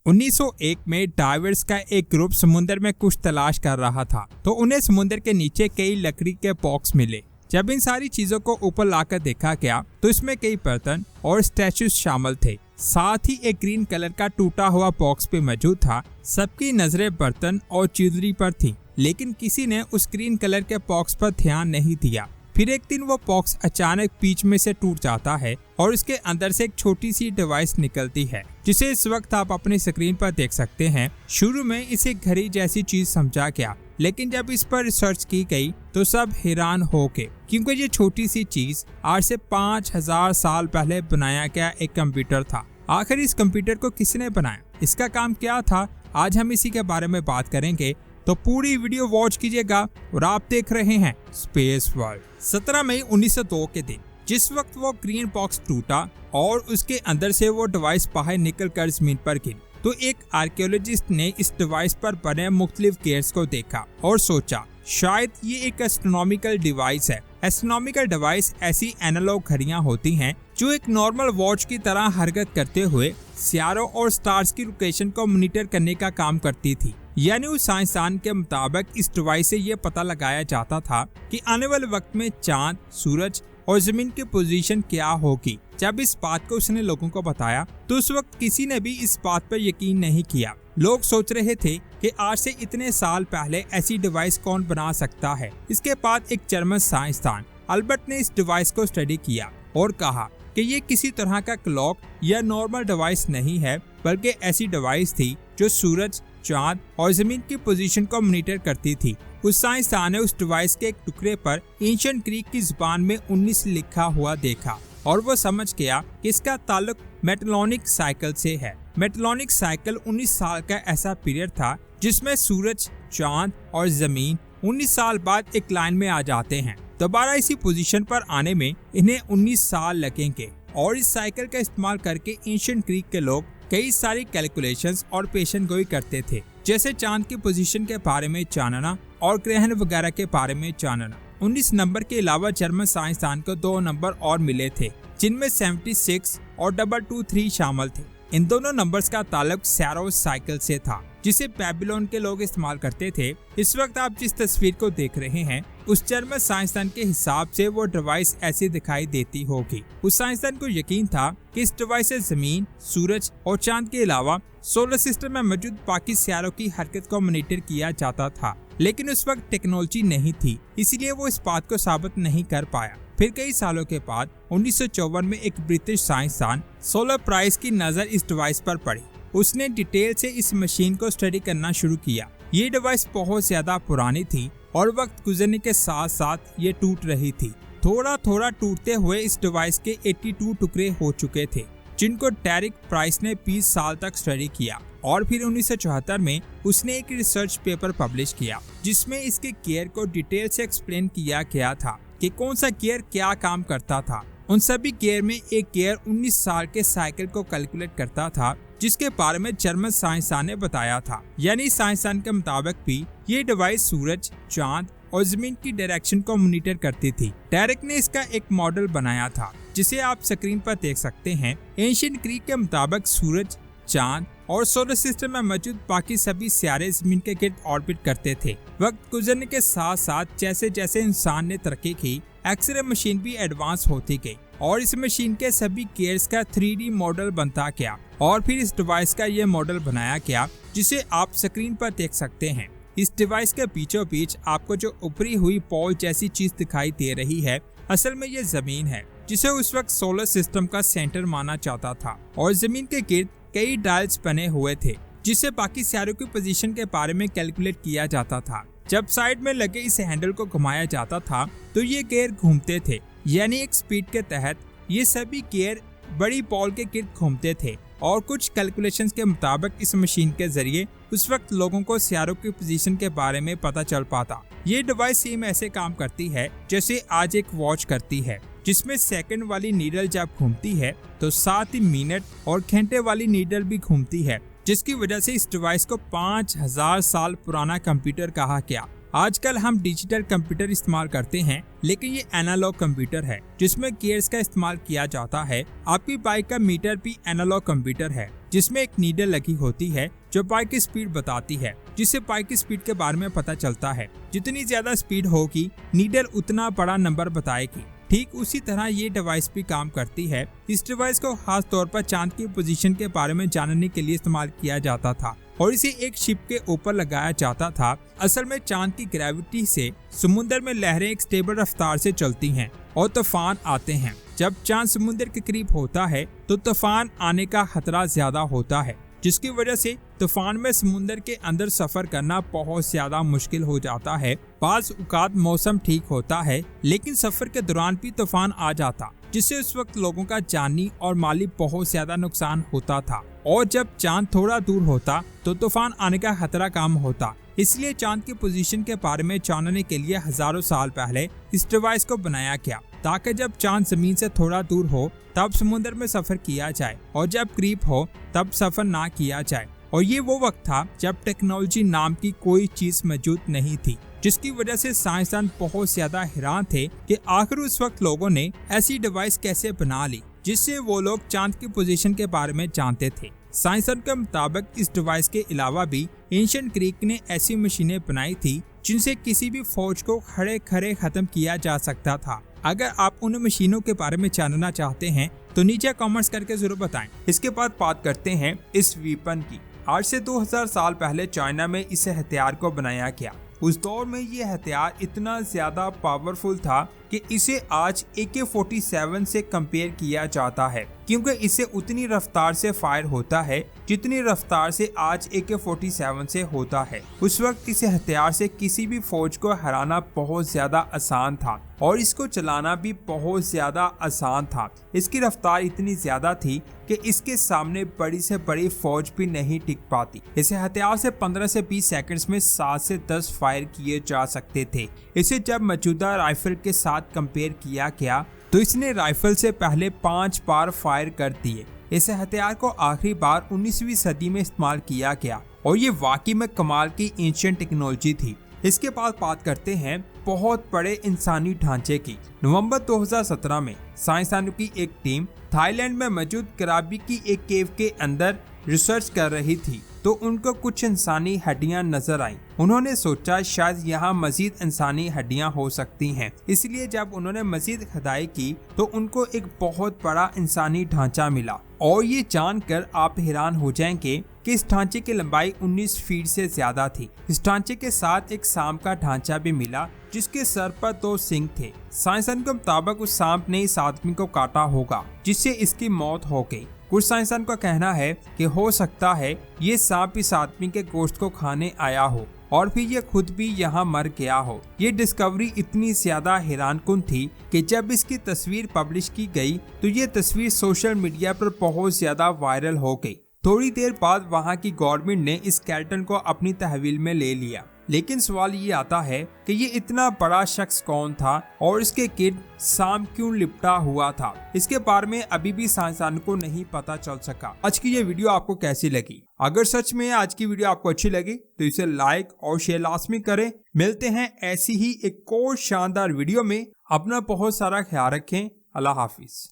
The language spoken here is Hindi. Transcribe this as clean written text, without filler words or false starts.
1901 में डाइवर्स का एक ग्रुप समुद्र में कुछ तलाश कर रहा था तो उन्हें समुद्र के नीचे कई लकड़ी के बॉक्स मिले। जब इन सारी चीजों को ऊपर लाकर देखा गया तो इसमें कई बर्तन और स्टैचूज शामिल थे। साथ ही एक ग्रीन कलर का टूटा हुआ बॉक्स भी मौजूद था। सबकी नजरें बर्तन और ज्वेलरी पर थी, लेकिन किसी ने उस ग्रीन कलर के बॉक्स पर ध्यान नहीं दिया। फिर एक दिन वो बॉक्स अचानक बीच में से टूट जाता है और इसके अंदर से एक छोटी सी डिवाइस निकलती है, जिसे इस वक्त आप अपनी स्क्रीन पर देख सकते हैं। शुरू में इसे घड़ी जैसी चीज समझा गया, लेकिन जब इस पर रिसर्च की गई तो सब हैरान हो गए, क्योंकि ये छोटी सी चीज आज से 5000 साल पहले बनाया गया एक कंप्यूटर था। आखिर इस कंप्यूटर को किसने बनाया, इसका काम क्या था, आज हम इसी के बारे में बात करेंगे, तो पूरी वीडियो वॉच कीजिएगा। और आप देख रहे हैं स्पेस वर्ल्ड। 17 मई 1902 के दिन, जिस वक्त वो ग्रीन बॉक्स टूटा और उसके अंदर से वो डिवाइस बाहर निकल कर जमीन पर गिरी, तो एक आर्कियोलॉजिस्ट ने इस डिवाइस पर बने मुख्तलिफ गेयर्स को देखा और सोचा शायद ये एक एस्ट्रोनॉमिकल डिवाइस है। एस्ट्रोनॉमिकल डिवाइस ऐसी एनालॉग घड़ियां होती हैं जो एक नॉर्मल वॉच की तरह हरकत करते हुए सितारों और स्टार्स की लोकेशन को मॉनिटर करने का काम करती थी। यानी उस साइंसदान के मुताबिक इस डिवाइस से ये पता लगाया जाता था कि आने वाले वक्त में चांद, सूरज और जमीन की पोजीशन क्या होगी। जब इस बात को उसने लोगों को बताया तो उस वक्त किसी ने भी इस बात पर यकीन नहीं किया। लोग सोच रहे थे कि आज से इतने साल पहले ऐसी डिवाइस कौन बना सकता है। इसके बाद एक जर्मन साइंसदान अल्बर्ट ने इस डिवाइस को स्टडी किया और कहा कि ये किसी तरह का क्लॉक या नॉर्मल डिवाइस नहीं है, बल्कि ऐसी डिवाइस थी जो सूरज, चांद और जमीन की पोजीशन को मॉनिटर करती थी। उस साइंसदान ने उस डिवाइस के एक टुकड़े पर एंशिएंट ग्रीक की जुबान में 19 लिखा हुआ देखा और वो समझ गया कि इसका ताल्लुक मेटलॉनिक साइकिल से है। मेटलॉनिक साइकिल 19 साल का ऐसा पीरियड था जिसमें सूरज, चांद और जमीन 19 साल बाद एक लाइन में आ जाते हैं। दोबारा इसी पोजीशन पर आने में इन्हें 19 साल लगेंगे और इस साइकिल का इस्तेमाल करके एंशिएंट ग्रीक के लोग कई सारी कैलकुलेशंस और पेशन गोई करते थे, जैसे चांद की पोजीशन के बारे में जानना और ग्रहण वगैरह के बारे में जानना। 19 नंबर के अलावा जर्मन साइंसदान को 2 नंबर और मिले थे, जिनमें 76 और 223 शामिल थे। इन दोनों नंबर्स का ताल्लुक सैरोस साइकिल से था, जिसे बेबीलोन के लोग इस्तेमाल करते थे। इस वक्त आप जिस तस्वीर को देख रहे हैं, उस जर्मन साइंसदान के हिसाब से वो डिवाइस ऐसी दिखाई देती होगी। उस साइंसदान को यकीन था कि इस डिवाइस से जमीन, सूरज और चांद के अलावा सोलर सिस्टम में मौजूद बाकी सितारों की हरकत को मॉनिटर किया जाता था, लेकिन उस वक्त टेक्नोलॉजी नहीं थी, इसलिए वो इस बात को साबित नहीं कर पाया। फिर कई सालों के बाद 1954 में एक ब्रिटिश साइंसदान सोलर प्राइस की नजर इस डिवाइस पर पड़ी। उसने डिटेल से इस मशीन को स्टडी करना शुरू किया। ये डिवाइस बहुत ज्यादा पुरानी थी और वक्त गुजरने के साथ साथ ये टूट रही थी। थोड़ा थोड़ा टूटते हुए इस डिवाइस के 82 टुकड़े हो चुके थे, जिनको डेरिक प्राइस ने 20 साल तक स्टडी किया और फिर 1974 में उसने एक रिसर्च पेपर पब्लिश किया, जिसमें इसके गियर को डिटेल से एक्सप्लेन किया गया था कि कौन सा गियर क्या काम करता था। उन सभी गियर में एक गियर 19 साल के साइकिल को कैलकुलेट करता था, जिसके बारे में जर्मन साइंसदान ने बताया था। यानी साइंसदान के मुताबिक भी ये डिवाइस सूरज, चांद और जमीन की डायरेक्शन को मॉनिटर करती थी। डेरिक ने इसका एक मॉडल बनाया था, जिसे आप स्क्रीन पर देख सकते हैं। एंशिएंट ग्रीक के मुताबिक सूरज, चांद और सोलर सिस्टम में मौजूद बाकी सभी सितारे जमीन के गिर्द ऑर्बिट करते थे। वक्त गुजरने के साथ साथ जैसे जैसे इंसान ने तरक्की की, एक्सरे मशीन भी एडवांस होती गई और इस मशीन के सभी गियर्स का 3D मॉडल बनता गया और फिर इस डिवाइस का ये मॉडल बनाया गया, जिसे आप स्क्रीन पर देख सकते हैं। इस डिवाइस के बीचों बीच आपको जो उभरी हुई बॉल जैसी चीज दिखाई दे रही है, असल में ये जमीन है, जिसे उस वक्त सोलर सिस्टम का सेंटर माना जाता था और जमीन के गिर्द कई डायल्स बने हुए थे, जिससे बाकी सितारों की पोजीशन के बारे में कैलकुलेट किया जाता था। जब साइड में लगे इस हैंडल को घुमाया जाता था तो ये गियर घूमते थे, यानी एक स्पीड के तहत ये सभी गियर बड़ी बॉल के गिर्द घूमते थे और कुछ कैलकुलेशंस के मुताबिक इस मशीन के जरिए उस वक्त लोगों को सितारों की पोजीशन के बारे में पता चल पाता। ये डिवाइस सेम ऐसे काम करती है जैसे आज एक वॉच करती है, जिसमें सेकंड वाली नीडल जब घूमती है तो साथ ही मिनट और घंटे वाली नीडल भी घूमती है, जिसकी वजह से इस डिवाइस को 5000 साल पुराना कंप्यूटर कहा गया आजकल हम डिजिटल कंप्यूटर इस्तेमाल करते हैं, लेकिन ये एनालॉग कंप्यूटर है जिसमें गियर्स का इस्तेमाल किया जाता है। आपकी बाइक का मीटर भी एनालॉग कंप्यूटर है जिसमें एक नीडल लगी होती है जो बाइक की स्पीड बताती है, जिससे बाइक की स्पीड के बारे में पता चलता है। जितनी ज्यादा स्पीड होगी नीडल उतना बड़ा नंबर बताएगी। ठीक उसी तरह ये डिवाइस भी काम करती है। इस डिवाइस को खास तौर पर चांद की पोजीशन के बारे में जानने के लिए इस्तेमाल किया जाता था और इसे एक शिप के ऊपर लगाया जाता था। असल में चांद की ग्रेविटी से समुद्र में लहरें एक स्टेबल रफ्तार से चलती हैं और तूफान आते हैं। जब चांद समुद्र के करीब होता है तो तूफान आने का खतरा ज्यादा होता है, जिसकी वजह से तूफान में समुद्र के अंदर सफर करना बहुत ज्यादा मुश्किल हो जाता है। बाज़ औक़ात मौसम ठीक होता है, लेकिन सफर के दौरान भी तूफान आ जाता, जिससे उस वक्त लोगों का जानी और माली बहुत ज्यादा नुकसान होता था। और जब चांद थोड़ा दूर होता तो तूफान आने का खतरा कम होता। इसलिए चांद की पोजीशन के बारे में जानने के लिए हजारों साल पहले इस डिवाइस को बनाया गया, ताकि जब चांद जमीन से थोड़ा दूर हो तब समुद्र में सफर किया जाए और जब करीब हो तब सफर ना किया जाए। और ये वो वक्त था जब टेक्नोलॉजी नाम की कोई चीज मौजूद नहीं थी, जिसकी वजह से साइंसदान बहुत ज्यादा हैरान थे कि आखिर उस वक्त लोगों ने ऐसी डिवाइस कैसे बना ली जिससे वो लोग चांद की पोजीशन के बारे में जानते थे। साइंसदान के मुताबिक इस डिवाइस के अलावा भी एंशिएंट ग्रीक ने ऐसी मशीनें बनाई थी जिनसे किसी भी फौज को खड़े खड़े खत्म किया जा सकता था। अगर आप उन मशीनों के बारे में जानना चाहते हैं तो नीचे कमेंट्स करके जरूर बताएं। इसके बाद बात करते हैं इस वेपन की। आज से 2000 साल पहले चाइना में इस हथियार को बनाया गया। उस दौर में ये हथियार इतना ज्यादा पावरफुल था कि इसे आज AK-47 से कंपेयर किया जाता है, क्योंकि इसे उतनी रफ्तार से फायर होता है जितनी रफ्तार से आज AK-47 से होता है। उस वक्त इस हथियार से किसी भी फौज को हराना बहुत ज्यादा आसान था और इसको चलाना भी बहुत ज्यादा आसान था। इसकी रफ्तार इतनी ज्यादा थी कि इसके सामने बड़ी से बड़ी फौज भी नहीं टिक पाती। इस हथियार से 15 से 20 सेकंड्स में 7 से 10 फायर किए जा सकते थे। इसे जब मौजूदा राइफल के साथ कंपेयर किया गया तो इसने राइफल से पहले 5 बार फायर कर दिए। इस हथियार को आखिरी बार 19वीं सदी में इस्तेमाल किया गया और ये वाकई में कमाल की एंशिएंट टेक्नोलॉजी थी। इसके बाद बात करते हैं बहुत बड़े इंसानी ढांचे की। नवंबर 2017 में साइंसदानों की एक टीम थाईलैंड में मौजूद कराबी की एक केव के अंदर रिसर्च कर रही थी तो उनको कुछ इंसानी हड्डियां नजर आईं। उन्होंने सोचा शायद यहाँ मजीद इंसानी हड्डियां हो सकती हैं। इसलिए जब उन्होंने मजीद खुदाई की तो उनको एक बहुत बड़ा इंसानी ढांचा मिला और ये जानकर आप हैरान हो जाएंगे कि इस ढांचे की लंबाई 19 फीट से ज्यादा थी। इस ढांचे के साथ एक सांप का ढांचा भी मिला जिसके सर पर 2 सींग थे। साइंसदान के मुताबिक उस सांप ने इस आदमी को काटा होगा जिससे इसकी मौत हो गई। कुछ साइंसदान का कहना है कि हो सकता है ये सांप इस आदमी के गोश्त को खाने आया हो और फिर ये खुद भी यहाँ मर गया हो। ये डिस्कवरी इतनी ज्यादा हैरानकुन थी कि जब इसकी तस्वीर पब्लिश की गई तो ये तस्वीर सोशल मीडिया पर बहुत ज्यादा वायरल हो गई। थोड़ी देर बाद वहाँ की गवर्नमेंट ने इस स्केलेटन को अपनी तहवील में ले लिया। लेकिन सवाल ये आता है कि ये इतना बड़ा शख्स कौन था और इसके गिर्द सांप क्यों लिपटा हुआ था। इसके बारे में अभी भी साइंसदान को नहीं पता चल सका। आज की ये वीडियो आपको कैसी लगी? अगर सच में आज की वीडियो आपको अच्छी लगी तो इसे लाइक और शेयर लाजमी करें। मिलते हैं ऐसी ही एक और शानदार वीडियो में। अपना बहुत सारा ख्याल रखें। अल्लाह हाफिज।